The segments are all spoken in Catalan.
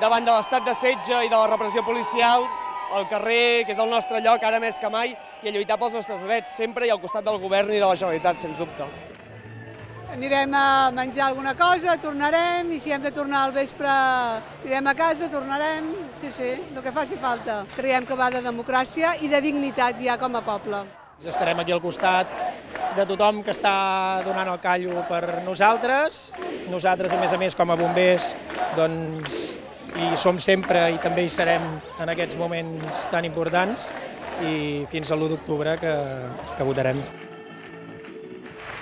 davant de l'estat de setge i de la repressió policial, al carrer, que és el nostre lloc ara més que mai, i a lluitar pels nostres drets, sempre i al costat del govern i de la Generalitat, sens dubte. Anirem a menjar alguna cosa, tornarem, i si hem de tornar al vespre anirem a casa, tornarem, sí, el que faci falta. Creiem que va de democràcia i de dignitat ja com a poble. Estarem aquí al costat de tothom que està donant el callo per nosaltres. Nosaltres, a més, com a bombers, doncs, hi som sempre i també hi serem en aquests moments tan importants i fins a l'1 d'octubre que votarem.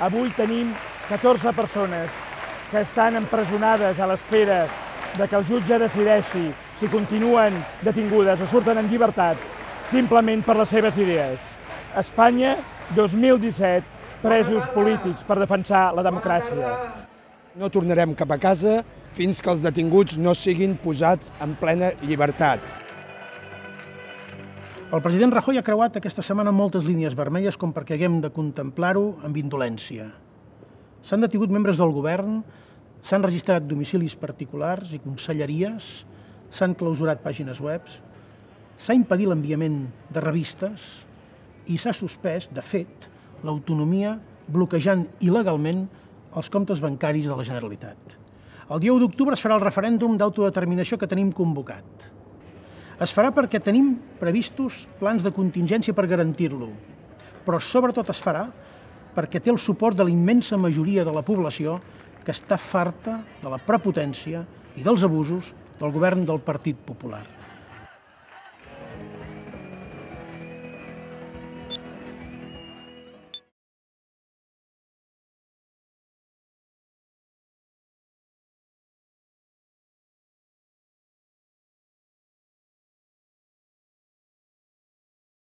Avui tenim 14 persones que estan empresonades a l'espera que el jutge decideixi si continuen detingudes o surten en llibertat simplement per les seves idees. Espanya, 2017, presos polítics per defensar la democràcia. No tornarem cap a casa fins que els detinguts no siguin posats en plena llibertat. El president Rajoy ha creuat aquesta setmana moltes línies vermelles com perquè haguem de contemplar-ho amb indolència. S'han detingut membres del govern, s'han registrat domicilis particulars i conselleries, s'han clausurat pàgines web, s'ha impedit l'enviament de revistes i s'ha suspès, de fet, l'autonomia bloquejant il·legalment els comptes bancaris de la Generalitat. El dia 1 d'octubre es farà el referèndum d'autodeterminació que tenim convocat. Es farà perquè tenim previstos plans de contingència per garantir-lo, però sobretot es farà perquè té el suport de la immensa majoria de la població que està farta de la prepotència i dels abusos del govern del Partit Popular.